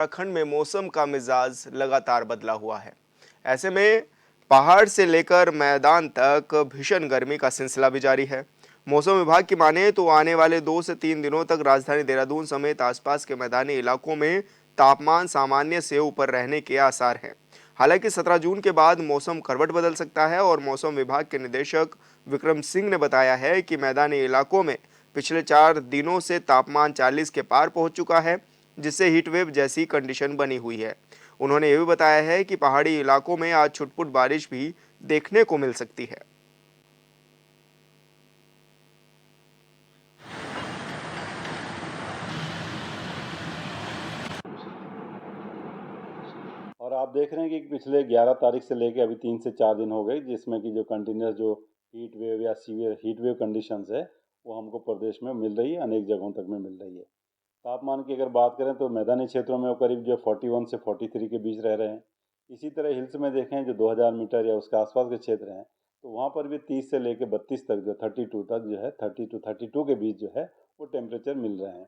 उत्तराखंड में मौसम का मिजाज लगातार बदला हुआ है। ऐसे में पहाड़ से लेकर मैदान तक भीषण गर्मी का सिलसिला भी जारी है। मौसम विभाग की माने तो आने वाले 2 से 3 दिनों तक राजधानी देहरादून समेत आसपास के मैदानी इलाकों में तापमान सामान्य से ऊपर रहने के आसार हैं। हालांकि 17 जून के बाद मौसम करवट बदल सकता है और मौसम विभाग के निदेशक विक्रम सिंह ने बताया है कि मैदानी इलाकों में पिछले 4 दिनों से तापमान 40 के पार पहुंच चुका है, जिससे हीटवेव जैसी कंडीशन बनी हुई है। उन्होंने यह भी बताया है कि पहाड़ी इलाकों में आज छुटपुट बारिश भी देखने को मिल सकती है। और आप देख रहे हैं कि पिछले 11 तारीख से लेके अभी 3 से 4 दिन हो गए, जिसमें कि जो कंटिन्यूस जो हीट वेव या सीवियर हीट वेव कंडीशंस है वो हमको प्रदेश में मिल रही है, अनेक जगहों तक में मिल रही है। तापमान की अगर बात करें तो मैदानी क्षेत्रों में वो करीब जो 41 से 43 के बीच रह रहे हैं। इसी तरह हिल्स में देखें जो 2000 मीटर या उसके आसपास के क्षेत्र हैं, तो वहाँ पर भी 30 से लेकर 32 तक, जो 32 तक जो है 32 के बीच जो है वो टेम्परेचर मिल रहे हैं।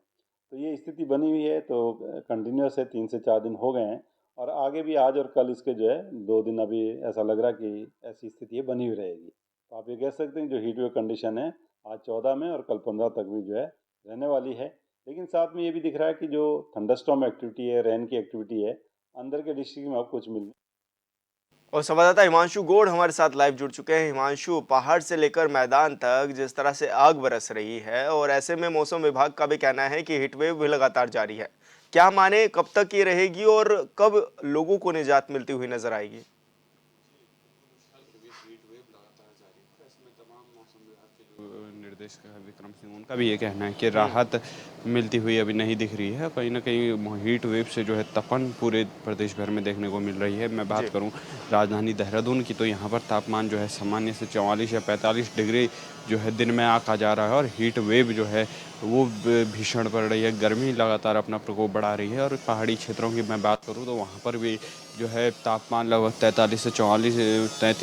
तो ये स्थिति बनी हुई है, तो कंटिन्यूस है, 3 से 4 दिन हो गए हैं और आगे भी आज और कल इसके जो है 2 दिन अभी ऐसा लग रहा कि ऐसी स्थिति बनी हुई रहेगी। तो आप ये कह सकते हैं जो हीट वेव कंडीशन है आज 14 में और कल 15 तक भी जो है रहने वाली है। लेकिन साथ में ये भी दिख रहा है कि जो थंडरस्टॉर्म एक्टिविटी है, रेन की एक्टिविटी है, अंदर के डिस्ट्रिक्ट में अब कुछ मिल। और संवाददाता हिमांशु गौड़ हमारे साथ लाइव जुड़ चुके हैं। हिमांशु, पहाड़ से लेकर मैदान तक जिस तरह से आग बरस रही है और ऐसे में मौसम विभाग का भी कहना है कि हीटवेव भी लगातार जारी है, क्या माने कब तक ये रहेगी और कब लोगों को निजात मिलती हुई नजर आएगी? निर्देशक है विक्रम सिंह, उनका भी ये कहना है कि राहत मिलती हुई अभी नहीं दिख रही है। कहीं ना कहीं हीट वेव से जो है तपन पूरे प्रदेश भर में देखने को मिल रही है। मैं बात जी। करूं राजधानी देहरादून की, तो यहाँ पर तापमान जो है सामान्य से 44 या 45 डिग्री जो है दिन में आ जा रहा है और हीट वेव जो है वो भीषण पड़ रही है। गर्मी लगातार अपना प्रकोप बढ़ा रही है और पहाड़ी क्षेत्रों की मैं बात करूँ तो वहाँ पर भी जो है तापमान लगभग 33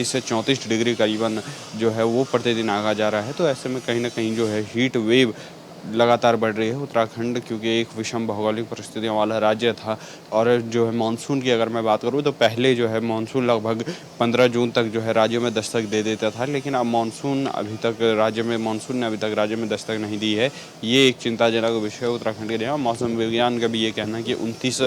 से 34 डिग्री करीबन जो है वो प्रतिदिन आगा जा रहा है। तो ऐसे में कहीं ना कहीं जो है हीट वेव लगातार बढ़ रही है। उत्तराखंड क्योंकि एक विषम भौगोलिक परिस्थितियों वाला राज्य था और जो है मानसून की अगर मैं बात करूँ तो पहले जो है मानसून लगभग 15 जून तक जो है राज्य में दस्तक दे देता था, लेकिन अब मानसून ने अभी तक राज्य में दस्तक नहीं दी है। ये एक चिंताजनक विषय है उत्तराखंड के लिए। मौसम विज्ञान का भी ये कहना है कि 29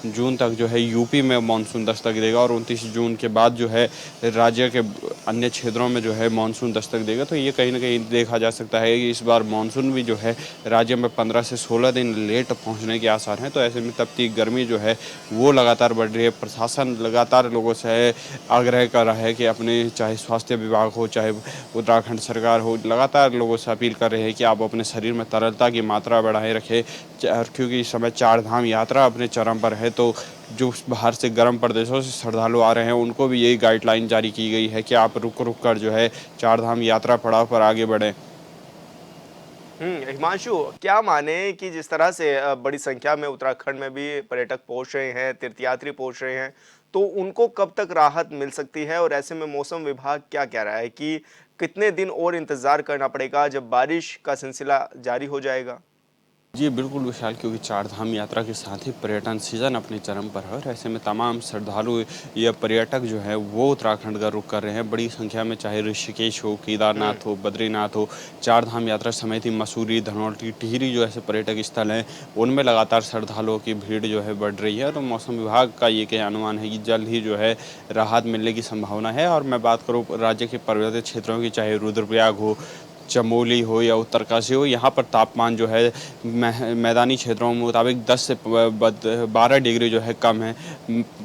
जून तक जो है यूपी में मानसून दस्तक देगा और 29 जून के बाद जो है राज्य के अन्य क्षेत्रों में जो है मानसून दस्तक देगा। तो ये कहीं ना कहीं देखा जा सकता है कि इस बार मानसून भी जो है राज्य में 15 से 16 दिन लेट पहुंचने के आसार हैं। तो ऐसे में तपती गर्मी जो है वो लगातार बढ़ रही है। प्रशासन लगातार लोगों से आग्रह कर रहा है कि अपने, चाहे स्वास्थ्य विभाग हो चाहे उत्तराखंड सरकार हो, लगातार लोगों से अपील कर रहे हैं कि आप अपने शरीर में तरलता की मात्रा बढ़ाए रखें, क्योंकि इस समय 4 धाम यात्रा अपने चरम पर है। तो जो बाहर से गर्म प्रदेशों से श्रद्धालु आ रहे हैं उनको भी यही गाइडलाइन जारी की गई है कि आप रुक रुक कर जो है 4 धाम यात्रा पड़ाव पर आगे बढ़ें। हिमांशु, क्या माने कि जिस तरह से बड़ी संख्या में उत्तराखंड में भी पर्यटक पहुंच रहे हैं, तीर्थयात्री पहुंच रहे हैं, तो उनको कब तक राहत मिल सकती है और ऐसे में मौसम विभाग क्या कह रहा है कि कितने दिन और इंतजार करना पड़ेगा जब बारिश का सिलसिला जारी हो जाएगा? जी बिल्कुल विशाल, क्योंकि 4 धाम यात्रा के साथ ही पर्यटन सीजन अपने चरम पर है और ऐसे में तमाम श्रद्धालु या पर्यटक जो है वो उत्तराखंड का रुख कर रहे हैं बड़ी संख्या में, चाहे ऋषिकेश हो, केदारनाथ हो, बद्रीनाथ हो। 4 धाम यात्रा समेत ही मसूरी, धनौल्टी, टिहरी जो ऐसे पर्यटक स्थल हैं उनमें लगातार श्रद्धालुओं की भीड़ जो है बढ़ रही है। तो मौसम विभाग का ये क्या अनुमान है कि जल्द ही जो है राहत मिलने की संभावना है। और मैं बात करूँ राज्य के पर्वतीय क्षेत्रों की, चाहे रुद्रप्रयाग हो, चमोली हो या उत्तरकाशी हो, यहाँ पर तापमान जो है मैदानी क्षेत्रों में मुताबिक 10 से 12 डिग्री जो है कम है।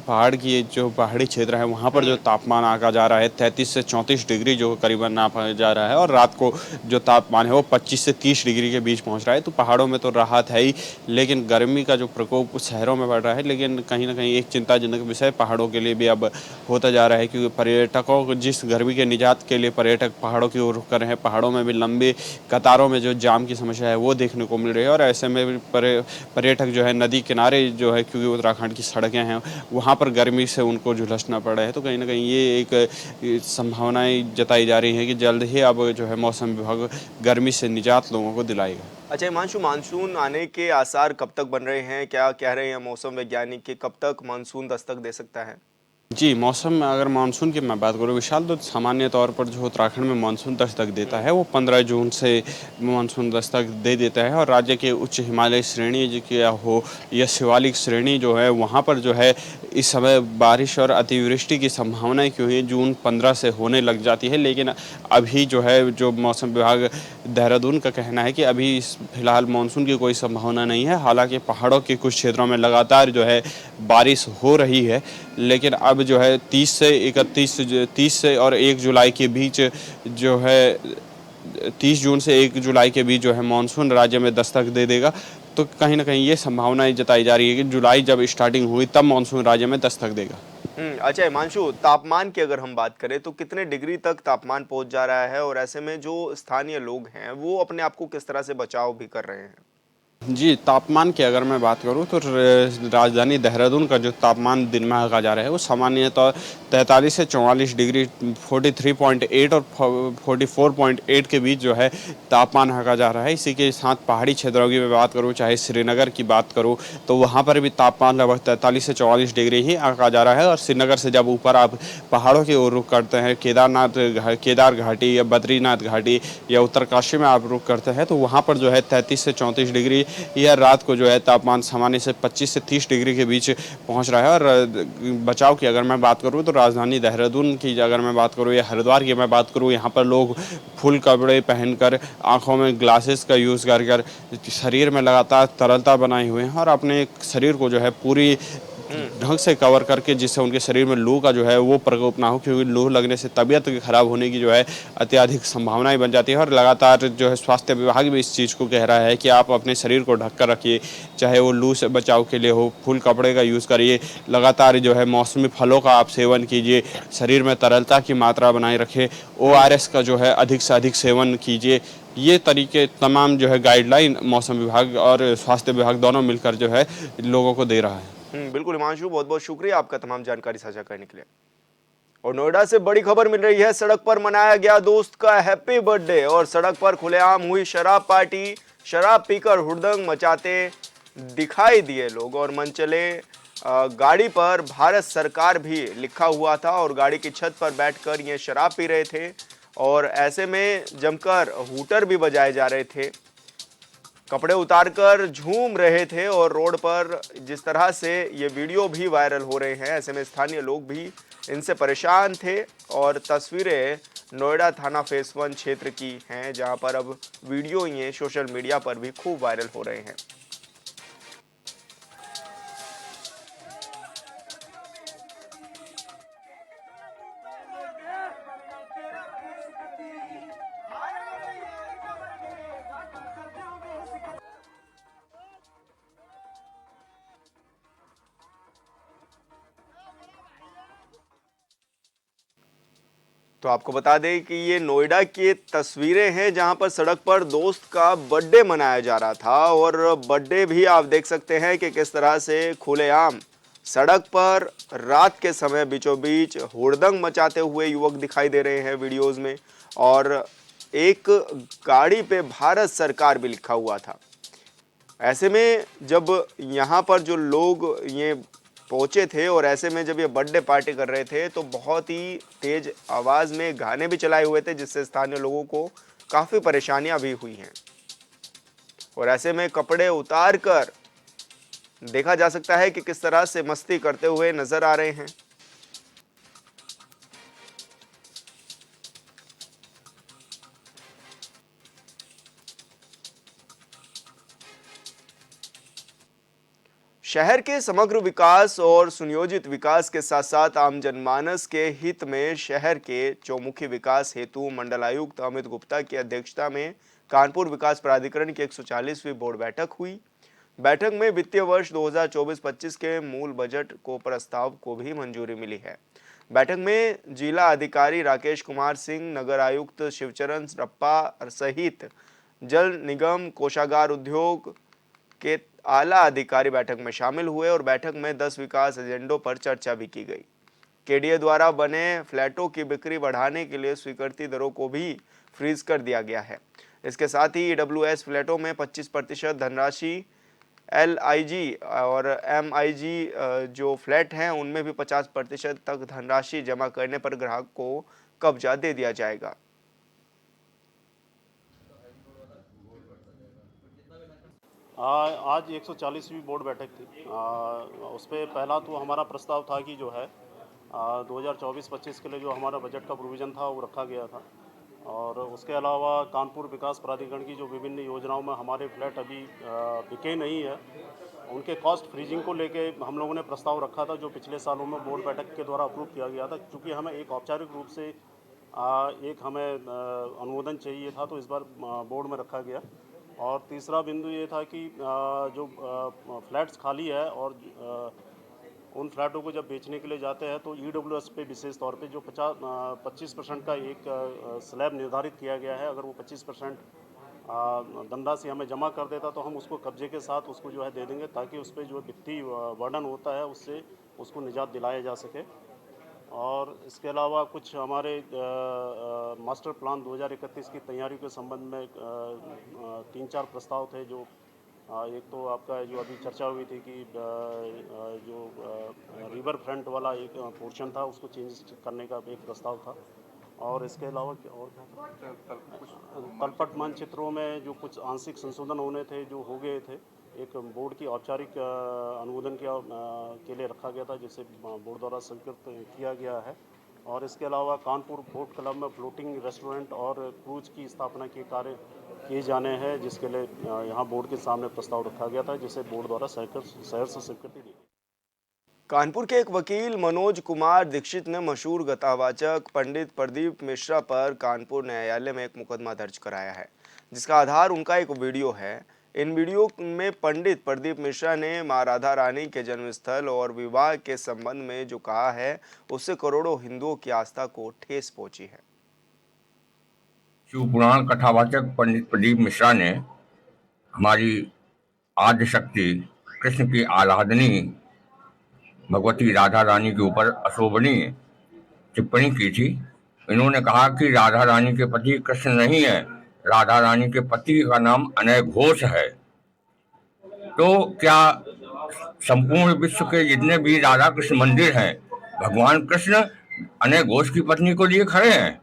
पहाड़ की जो पहाड़ी क्षेत्र है वहाँ पर जो तापमान आका जा रहा है 33 से 34 डिग्री जो करीबन नापा जा रहा है और रात को जो तापमान है वो 25 से 30 डिग्री के बीच पहुँच रहा है। तो पहाड़ों में तो राहत है ही, लेकिन गर्मी का जो प्रकोप शहरों में बढ़ रहा है। लेकिन कहीं ना कहीं एक चिंताजनक विषय पहाड़ों के लिए भी अब होता जा रहा है, क्योंकि पर्यटकों को जिस गर्मी के निजात के लिए पर्यटक पहाड़ों की ओर रुख कर रहे हैं, पहाड़ों में भी लंबे कतारों में जो जाम की समस्या है वो देखने को मिल रही है। और ऐसे में पर्यटक जो है नदी किनारे जो है, क्योंकि उत्तराखंड की सड़कें हैं वहाँ पर गर्मी से उनको झुलसना पड़ रहा है। तो कहीं ना कहीं ये एक संभावनाएं जताई जा रही हैं कि जल्द ही अब जो है मौसम विभाग गर्मी से निजात लोगों को दिलाएगा। अच्छा हिमांशु, मानसून आने के आसार कब तक बन रहे हैं? क्या कह रहे हैं मौसम वैज्ञानिक कि कब तक मानसून दस्तक दे सकता है? जी, मौसम में अगर मानसून की मैं बात करूँ विशाल, तो सामान्य तौर पर जो उत्तराखंड में मानसून दस्तक देता है वो 15 जून से मानसून दस्तक दे देता है। और राज्य के उच्च हिमालय श्रेणी जो क्या हो या शिवालिक श्रेणी जो है वहाँ पर जो है इस समय बारिश और अतिवृष्टि की संभावनाएं क्यों है जून 15 से होने लग जाती है। लेकिन अभी जो है जो मौसम विभाग देहरादून का कहना है कि अभी फिलहाल मानसून की कोई संभावना नहीं है। हालांकि पहाड़ों के कुछ क्षेत्रों में लगातार जो है बारिश हो रही है, लेकिन अब जो है 30 से और 1 जुलाई के बीच जो है 30 जून से 1 जुलाई के बीच जो है मानसून राज्य में दस्तक दे देगा। तो कहीं ना कहीं ये संभावनाएं जताई जा रही है कि जुलाई जब स्टार्टिंग हुई तब मानसून राज्य में दस्तक देगा। अच्छा हिमांशु, तापमान की अगर हम बात करें तो कितने डिग्री तक तापमान पहुंच जा रहा है, और ऐसे में जो स्थानीय लोग हैं वो अपने आप को किस तरह से बचाव भी कर रहे हैं? जी, तापमान की अगर मैं बात करूँ तो राजधानी देहरादून का जो तापमान दिन में आंका जा रहा है वो सामान्यतः 43 से 44 डिग्री 43.8 और 44.8 के बीच जो है तापमान आंका जा रहा है। इसी के साथ पहाड़ी क्षेत्रों की मैं बात करूँ, चाहे श्रीनगर की बात करूँ, तो वहाँ पर भी तापमान लगभग 43 से 44 डिग्री ही आंका जा रहा है। और श्रीनगर से जब ऊपर आप पहाड़ों की ओर रुख करते हैं, केदार घाटी या बद्रीनाथ घाटी या उत्तरकाशी में आप रुख करते हैं, तो वहाँ पर जो है 33 से 34 डिग्री यह रात को जो है तापमान सामान्य से 25 से 30 डिग्री के बीच पहुंच रहा है। और बचाव की अगर मैं बात करूं तो राजधानी देहरादून की अगर मैं बात करूं या हरिद्वार की मैं बात करूं, यहाँ पर लोग फुल कपड़े पहनकर आंखों में ग्लासेस का यूज़ कर शरीर में लगातार तरलता बनाए हुए हैं और अपने शरीर को जो है पूरी ढंग से कवर करके, जिससे उनके शरीर में लू का जो है वो प्रकोप ना हो, क्योंकि लू लगने से तबीयत खराब होने की जो है अत्यधिक संभावनाएं बन जाती है। और लगातार जो है स्वास्थ्य विभाग भी इस चीज़ को कह रहा है कि आप अपने शरीर को ढक कर रखिए, चाहे वो लू से बचाव के लिए हो, फुल कपड़े का यूज़ करिए, लगातार जो है मौसमी फलों का आप सेवन कीजिए, शरीर में तरलता की मात्रा बनाए रखें, ORS का जो है अधिक से अधिक सेवन कीजिए। ये तरीके तमाम जो है गाइडलाइन मौसम विभाग और स्वास्थ्य विभाग दोनों मिलकर जो है लोगों को दे रहा है। बिल्कुल हिमांशु, बहुत बहुत शुक्रिया आपका तमाम जानकारी साझा करने के लिए। और नोएडा से बड़ी खबर मिल रही है। सड़क पर मनाया गया दोस्त का हैप्पी बर्थडे और सड़क पर खुलेआम हुई शराब पार्टी। शराब पीकर हुड़दंग मचाते दिखाई दिए लोग और मनचले गाड़ी पर भारत सरकार भी लिखा हुआ था और गाड़ी की छत पर बैठकर ये शराब पी रहे थे और ऐसे में जमकर हूटर भी बजाए जा रहे थे, कपड़े उतारकर झूम रहे थे और रोड पर जिस तरह से ये वीडियो भी वायरल हो रहे हैं, ऐसे में स्थानीय लोग भी इनसे परेशान थे। और तस्वीरें नोएडा थाना फेस 1 क्षेत्र की हैं, जहां पर अब वीडियो ये सोशल मीडिया पर भी खूब वायरल हो रहे हैं। तो आपको बता दें कि ये नोएडा की तस्वीरें हैं जहां पर सड़क पर दोस्त का बर्थडे मनाया जा रहा था और बर्थडे भी आप देख सकते हैं कि किस तरह से खुलेआम सड़क पर रात के समय बीचों बीच हुड़दंग मचाते हुए युवक दिखाई दे रहे हैं वीडियोस में। और एक गाड़ी पे भारत सरकार भी लिखा हुआ था। ऐसे में जब यहाँ पर जो लोग ये पहुंचे थे और ऐसे में जब ये बर्थडे पार्टी कर रहे थे तो बहुत ही तेज आवाज में गाने भी चलाए हुए थे, जिससे स्थानीय लोगों को काफी परेशानियां भी हुई हैं। और ऐसे में कपड़े उतार कर देखा जा सकता है कि किस तरह से मस्ती करते हुए नजर आ रहे हैं। शहर के समग्र विकास और सुनियोजित विकास के साथ साथ आम जनमानस के हित में शहर के चौमुखी विकास हेतु मंडलायुक्त अमित गुप्ता की अध्यक्षता में कानपुर विकास प्राधिकरण की 140वीं बोर्ड बैठक हुई। बैठक में वित्तीय वर्ष 2024-25 के मूल बजट को प्रस्ताव को भी मंजूरी मिली है। बैठक में जिला अधिकारी राकेश कुमार सिंह, नगर आयुक्त शिवचरण रप्पा सहित जल निगम, कोषागार उद्योग के आला अधिकारी बैठक में शामिल हुए और बैठक में 10 विकास एजेंडों पर चर्चा भी की गई। केडीए द्वारा बने फ्लैटों की बिक्री बढ़ाने के लिए स्वीकृति दरों को भी फ्रीज कर दिया गया है। इसके साथ ही ईडब्ल्यूएस फ्लैटों में 25% धनराशि, एलआईजी और एमआईजी जो फ्लैट हैं उनमें भी 50% तक धनराशि जमा करने पर ग्राहक को कब्जा दे दिया जाएगा। आज 140वीं बोर्ड बैठक थी। उस पर पहला तो हमारा प्रस्ताव था कि जो है 2024-25 के लिए जो हमारा बजट का प्रोविज़न था वो रखा गया था, और उसके अलावा कानपुर विकास प्राधिकरण की जो विभिन्न योजनाओं में हमारे फ्लैट अभी बिके नहीं है, उनके कॉस्ट फ्रीजिंग को लेके हम लोगों ने प्रस्ताव रखा था, जो पिछले सालों में बोर्ड बैठक के द्वारा अप्रूव किया गया था। क्योंकि हमें एक औपचारिक रूप से एक हमें अनुमोदन चाहिए था, तो इस बार बोर्ड में रखा गया। और तीसरा बिंदु ये था कि जो फ्लैट्स खाली है और उन फ्लैटों को जब बेचने के लिए जाते हैं तो ईडब्ल्यूएस पे विशेष तौर पे जो 25% का एक स्लैब निर्धारित किया गया है, अगर वो 25% धनराशि हमें जमा कर देता तो हम उसको कब्जे के साथ उसको जो है दे देंगे, ताकि उस पर जो वित्तीय वर्डन होता है उससे उसको निजात दिलाया जा सके। और इसके अलावा कुछ हमारे मास्टर प्लान 2031 की तैयारी के संबंध में 3-4 प्रस्ताव थे। जो एक तो आपका जो अभी चर्चा हुई थी कि जो रिवर फ्रंट वाला एक पोर्शन था उसको चेंज करने का एक प्रस्ताव था, और इसके अलावा और तलपट मानचित्रों में जो कुछ आंशिक संशोधन होने थे जो हो गए थे, एक बोर्ड की औपचारिक अनुमोदन के लिए रखा गया था, जिसे बोर्ड द्वारा स्वीकृत किया गया है। और इसके अलावा कानपुर बोट क्लब में फ्लोटिंग रेस्टोरेंट और क्रूज की स्थापना के कार्य किए जाने हैं, जिसके लिए यहाँ बोर्ड के सामने प्रस्ताव रखा गया था, जिसे बोर्ड द्वारा शहर से स्वीकृति दी। कानपुर के एक वकील मनोज कुमार दीक्षित ने मशहूर गतावाचक पंडित प्रदीप मिश्रा पर कानपुर न्यायालय में एक मुकदमा दर्ज कराया है, जिसका आधार उनका एक वीडियो है। इन वीडियो में पंडित प्रदीप मिश्रा ने मां राधा रानी के जन्मस्थल और विवाह के संबंध में जो कहा है, उससे करोड़ों हिंदुओं की आस्था को ठेस पहुंची है। शिव पुराण कथावाचक पंडित प्रदीप मिश्रा ने हमारी आद्य शक्ति कृष्ण की आराधनी भगवती राधा रानी के ऊपर अशोभनीय टिप्पणी की थी। इन्होंने कहा कि राधा रानी के पति कृष्ण नहीं है, राधा रानी के पति का नाम अनय घोष है। तो क्या संपूर्ण विश्व के जितने भी राधा कृष्ण मंदिर हैं, भगवान कृष्ण अनय घोष की पत्नी को लिए खड़े हैं?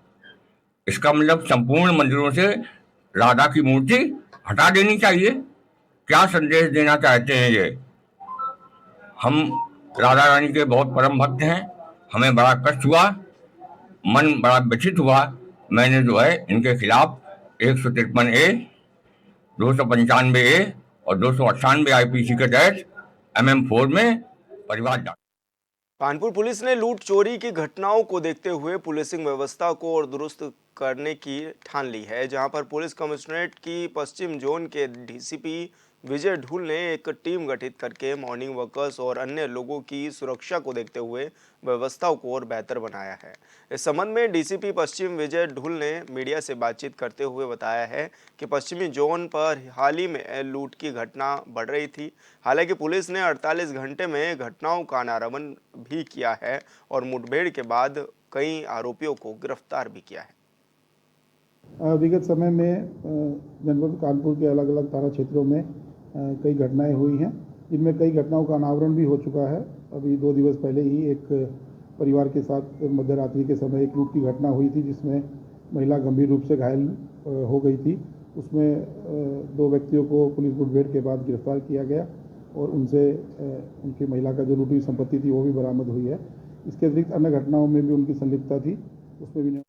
इसका मतलब संपूर्ण मंदिरों से राधा की मूर्ति हटा देनी चाहिए। क्या संदेश देना चाहते हैं ये? हम राधा रानी के बहुत परम भक्त हैं, हमें बड़ा कष्ट हुआ, मन बड़ा व्यथित हुआ। मैंने जो है इनके खिलाफ 153A, 295A और 298 IPC के तहत MM4 में परिवार डाला। कानपुर पुलिस ने लूट चोरी की घटनाओं को देखते हुए पुलिसिंग व्यवस्था को और दुरुस्त करने की ठान ली है, जहां पर पुलिस कमिश्नरेट की पश्चिम जोन के डीसीपी विजय ढुल ने एक टीम गठित करके मॉर्निंग वर्कर्स और अन्य लोगों की सुरक्षा को देखते हुए व्यवस्थाओं को और बेहतर बनाया है। इस संबंध में डीसीपी पश्चिम विजय ढुल ने मीडिया से बातचीत करते हुए बताया है कि पश्चिमी जोन पर हाल ही में लूट की घटना बढ़ रही थी। हालांकि पुलिस ने 48 घंटे में घटनाओं का नारावन भी किया है और मुठभेड़ के बाद कई आरोपियों को गिरफ्तार भी किया है। विगत समय में जनपद कानपुर के अलग अलग थाना क्षेत्रों में कई घटनाएं हुई हैं, जिनमें कई घटनाओं का अनावरण भी हो चुका है। अभी 2 दिवस पहले ही एक परिवार के साथ मध्य रात्रि के समय एक लूट की घटना हुई थी, जिसमें महिला गंभीर रूप से घायल हो गई थी। उसमें 2 व्यक्तियों को पुलिस मुठभेड़ के बाद गिरफ्तार किया गया और उनसे उनकी महिला का जो लूटी हुई संपत्ति थी वो भी बरामद हुई है। इसके अतिरिक्त अन्य घटनाओं में भी उनकी संलिप्तता थी, उसमें भी।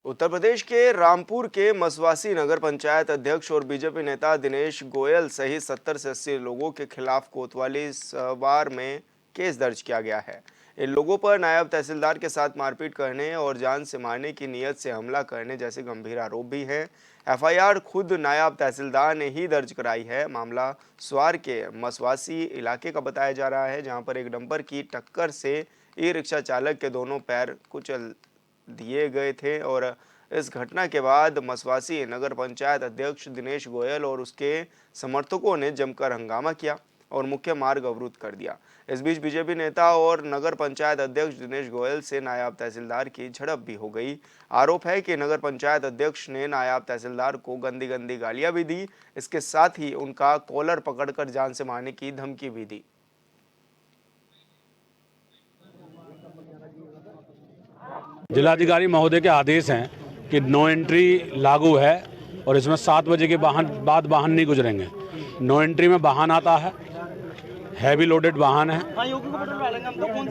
उत्तर प्रदेश के रामपुर के मसवासी नगर पंचायत अध्यक्ष और बीजेपी नेता दिनेश गोयल सहित 70 से 80 लोगों के खिलाफ कोतवाली सवार में केस दर्ज किया गया है। इन लोगों पर नायब तहसीलदार के साथ मारपीट करने और जान से मारने की नीयत से हमला करने जैसे गंभीर आरोप भी हैं। एफआईआर खुद नायब तहसीलदार ने ही दर्ज कराई है। मामला स्वार के मसवासी इलाके का बताया जा रहा है, जहां पर एक डंपर की टक्कर से ई रिक्शा चालक के दोनों पैर कुचल दिए गए थे और इस घटना के बाद मसवासी नगर पंचायत अध्यक्ष दिनेश गोयल और उसके समर्थकों ने जमकर हंगामा किया और मुख्य मार्ग अवरुद्ध कर दिया। इस बीच बीजेपी नेता और नगर पंचायत अध्यक्ष दिनेश गोयल से नायब तहसीलदार की झड़प भी हो गई। आरोप है कि नगर पंचायत अध्यक्ष ने नायब तहसीलदार को गंदी गंदी गालियां भी दी। इसके साथ ही उनका कॉलर पकड़कर जान से मारने की धमकी भी दी। जिलाधिकारी महोदय के आदेश हैं कि नो एंट्री लागू है और इसमें 7 बजे के बाद वाहन नहीं गुजरेंगे। नो एंट्री में वाहन आता है, हैवी लोडेड वाहन है,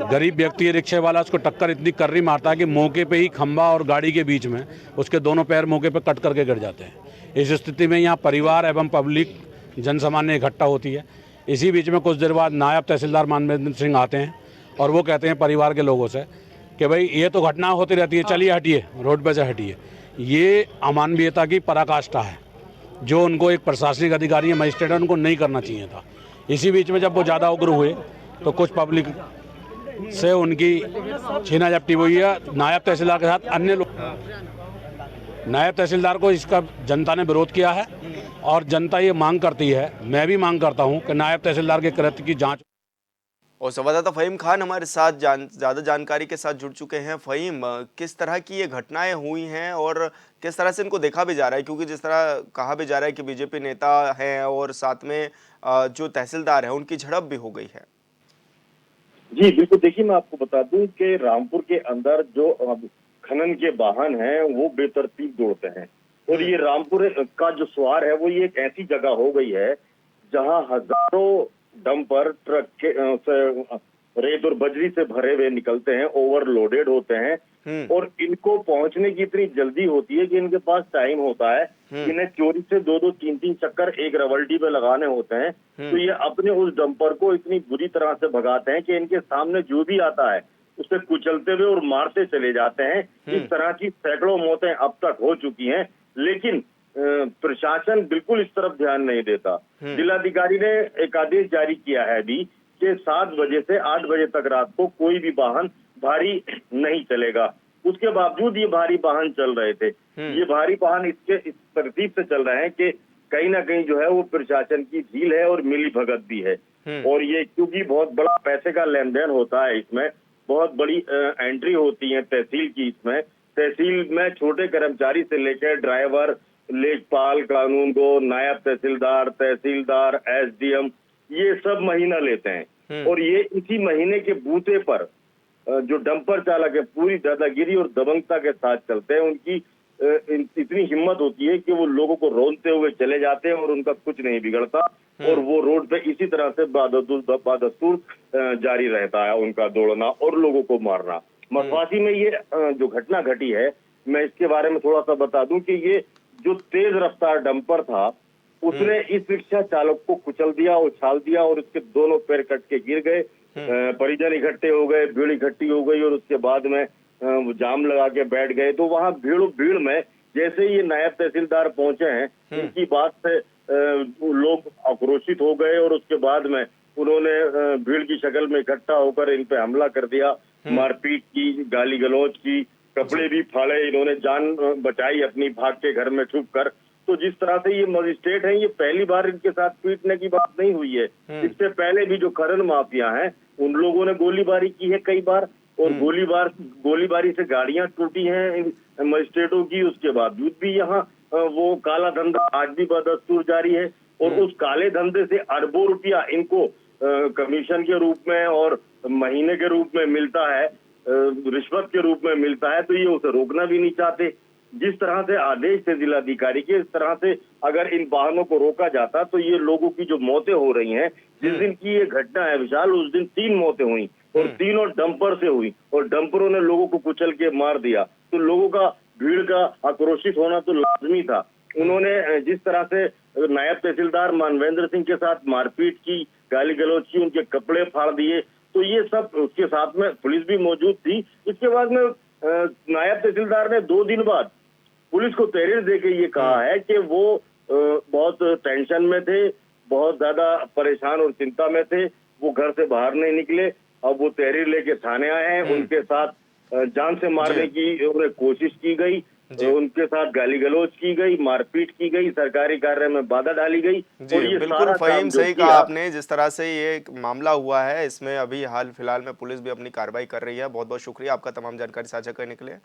गरीब व्यक्ति रिक्शे वाला उसको टक्कर इतनी कर्री मारता है कि मौके पे ही खंबा और गाड़ी के बीच में उसके दोनों पैर मौके पे कट करके गिर जाते हैं। इस स्थिति में यहाँ परिवार एवं पब्लिक जनसामान्य इकट्ठा होती है। इसी बीच में कुछ देर बाद नायब तहसीलदार मानवेंद्र सिंह आते हैं और वो कहते हैं परिवार के लोगों से कि भाई ये तो घटना होती रहती है, चलिए हटिए, रोड पे से हटिए। ये अमानवीयता की पराकाष्ठा है जो उनको एक प्रशासनिक अधिकारी या मजिस्ट्रेट है उनको नहीं करना चाहिए था। इसी बीच में जब वो ज़्यादा उग्र हुए तो कुछ पब्लिक से उनकी छीना झपटी हुई है नायब तहसीलदार के साथ अन्य लोग। नायब तहसीलदार को इसका जनता ने विरोध किया है और जनता ये मांग करती है, मैं भी मांग करता हूँ कि नायब तहसीलदार के कृत्य की जाँच। और संवाददाता फहीम खान हमारे साथ ज़्यादा जानकारी के साथ जुड़ चुके हैं। फहीम, किस तरह की ये घटनाएं हुई हैं और किस तरह से इनको देखा भी जा रहा है, क्योंकि जिस तरह कहा भी जा रहा है कि बीजेपी नेता हैं और साथ में जो तहसीलदार है उनकी झड़प भी हो गई है। जी बिल्कुल, देखिए मैं आपको बता दूं कि रामपुर के अंदर जो खनन के वाहन हैं वो बेतरतीब दौड़ते हैं और ये रामपुर का जो स्वार है वो ये एक ऐसी जगह हो गई है जहां हजारों डंपर ट्रक के रेत और बजरी से भरे हुए निकलते हैं, ओवरलोडेड होते हैं और इनको पहुंचने की इतनी जल्दी होती है कि इनके पास टाइम होता है। इन्हें चोरी से 2-2, 3-3 चक्कर एक रवल्टी पे लगाने होते हैं। तो ये अपने उस डंपर को इतनी बुरी तरह से भगाते हैं कि इनके सामने जो भी आता है उसे कुचलते हुए और मारते चले जाते हैं। इस तरह की सैकड़ों मौतें अब तक हो चुकी हैं, लेकिन प्रशासन बिल्कुल इस तरफ ध्यान नहीं देता। जिलाधिकारी ने एक आदेश जारी किया है अभी कि 7 बजे से 8 बजे तक रात को कोई भी वाहन भारी नहीं चलेगा। उसके बावजूद ये भारी वाहन चल रहे थे। ये भारी वाहन इस तरतीब से चल रहे हैं कि कहीं ना कहीं जो है वो प्रशासन की ढील है और मिली भगत भी है। और ये क्योंकि बहुत बड़ा पैसे का लेन देन होता है, इसमें बहुत बड़ी एंट्री होती है तहसील की। इसमें तहसील में छोटे कर्मचारी से लेकर ड्राइवर, लेखपाल, कानूनगो, नायब तहसीलदार, एसडीएम, ये सब महीना लेते हैं और ये इसी महीने के बूते पर जो डंपर चालक है पूरी दादागिरी और दबंगता के साथ चलते हैं। उनकी इतनी हिम्मत होती है कि वो लोगों को रोनते हुए चले जाते हैं और उनका कुछ नहीं बिगड़ता और वो रोड पे इसी तरह से बादस्तूर जारी रहता है उनका दौड़ना और लोगों को मारना। मसवासी में ये जो घटना घटी है, मैं इसके बारे में थोड़ा सा बता दूं कि ये जो तेज रफ्तार डंपर था उसने इस रिक्शा चालक को कुचल दिया, उछाल दिया और उसके दोनों पैर कट के गिर गए। परिजन इकट्ठे हो गए, भीड़ इकट्ठी हो गई और उसके बाद में वो जाम लगा के बैठ गए। तो वहां भीड़ में जैसे ये नायब तहसीलदार पहुंचे हैं, इनकी बात से लोग आक्रोशित हो गए और उसके बाद में उन्होंने भीड़ की शक्ल में इकट्ठा होकर इन पे हमला कर दिया, मारपीट की, गाली गलौज की, कपड़े भी फाड़े। इन्होंने जान बचाई अपनी, भाग के घर में छुप कर। तो जिस तरह से ये मजिस्ट्रेट हैं, ये पहली बार इनके साथ पीटने की बात नहीं हुई है। इससे पहले भी जो खनन माफिया हैं उन लोगों ने गोलीबारी की है कई बार और गोलीबारी से गाड़ियां टूटी हैं मजिस्ट्रेटों की। उसके बावजूद भी यहाँ वो काला धंधा आज भी बदस्तूर जारी है और उस काले धंधे से अरबों रुपया इनको कमीशन के रूप में और महीने के रूप में मिलता है, रिश्वत के रूप में मिलता है। तो ये उसे रोकना भी नहीं चाहते। जिस तरह से आदेश थे जिलाधिकारी के, इस तरह से अगर इन वाहनों को रोका जाता तो ये लोगों की जो मौतें हो रही हैं, जिस दिन की ये घटना है विशाल, उस दिन 3 मौतें हुई और तीनों डंपर से हुई और डंपरों ने लोगों को कुचल के मार दिया। तो लोगों का भीड़ का आक्रोशित होना तो लाजमी था। उन्होंने जिस तरह से नायब तहसीलदार मानवेंद्र सिंह के साथ मारपीट की, गाली गलौज की, उनके कपड़े फाड़ दिए, तो ये सब उसके साथ में पुलिस भी मौजूद थी। इसके बाद में नायब तहसीलदार ने 2 दिन बाद पुलिस को तहरीर देके ये कहा है कि वो बहुत टेंशन में थे, बहुत ज्यादा परेशान और चिंता में थे, वो घर से बाहर नहीं निकले। अब वो तहरीर लेके थाने आए हैं, उनके साथ जान से मारने की उन्हें कोशिश की गई, उनके साथ गाली गलौज की गई, मारपीट की गई, सरकारी कार्य में बाधा डाली गई। जी, और ये बिल्कुल सारा फ़हीम, काम जो सही कहा किया, आपने। जिस तरह से ये एक मामला हुआ है, इसमें अभी हाल फिलहाल में पुलिस भी अपनी कार्रवाई कर रही है। बहुत बहुत शुक्रिया आपका तमाम जानकारी साझा करने के लिए।